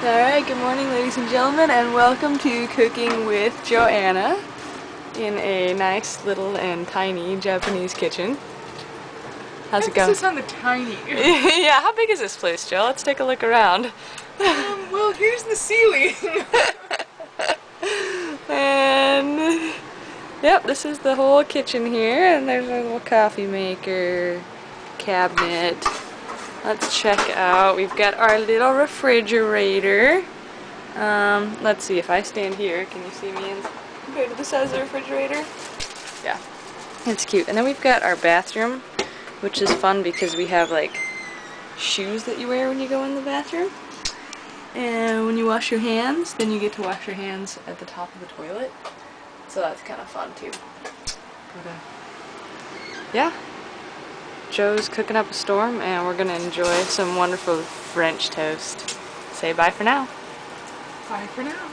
Alright, good morning ladies and gentlemen, and welcome to Cooking with Joanna in a nice little and tiny Japanese kitchen. How's it going? Emphasis on the tiny. Yeah, how big is this place, Joe? Let's take a look around. Well, here's the ceiling. And yep, this is the whole kitchen here, and there's a little coffee maker, cabinet. Let's check out, we've got our little refrigerator. Let's see, if I stand here, can you see me compared to the size of the refrigerator? Yeah, it's cute. And then we've got our bathroom, which is fun because we have like shoes that you wear when you go in the bathroom. And when you wash your hands, then you get to wash your hands at the top of the toilet. So that's kind of fun too. But, yeah. Joe's cooking up a storm, and we're gonna enjoy some wonderful French toast. Say bye for now. Bye for now.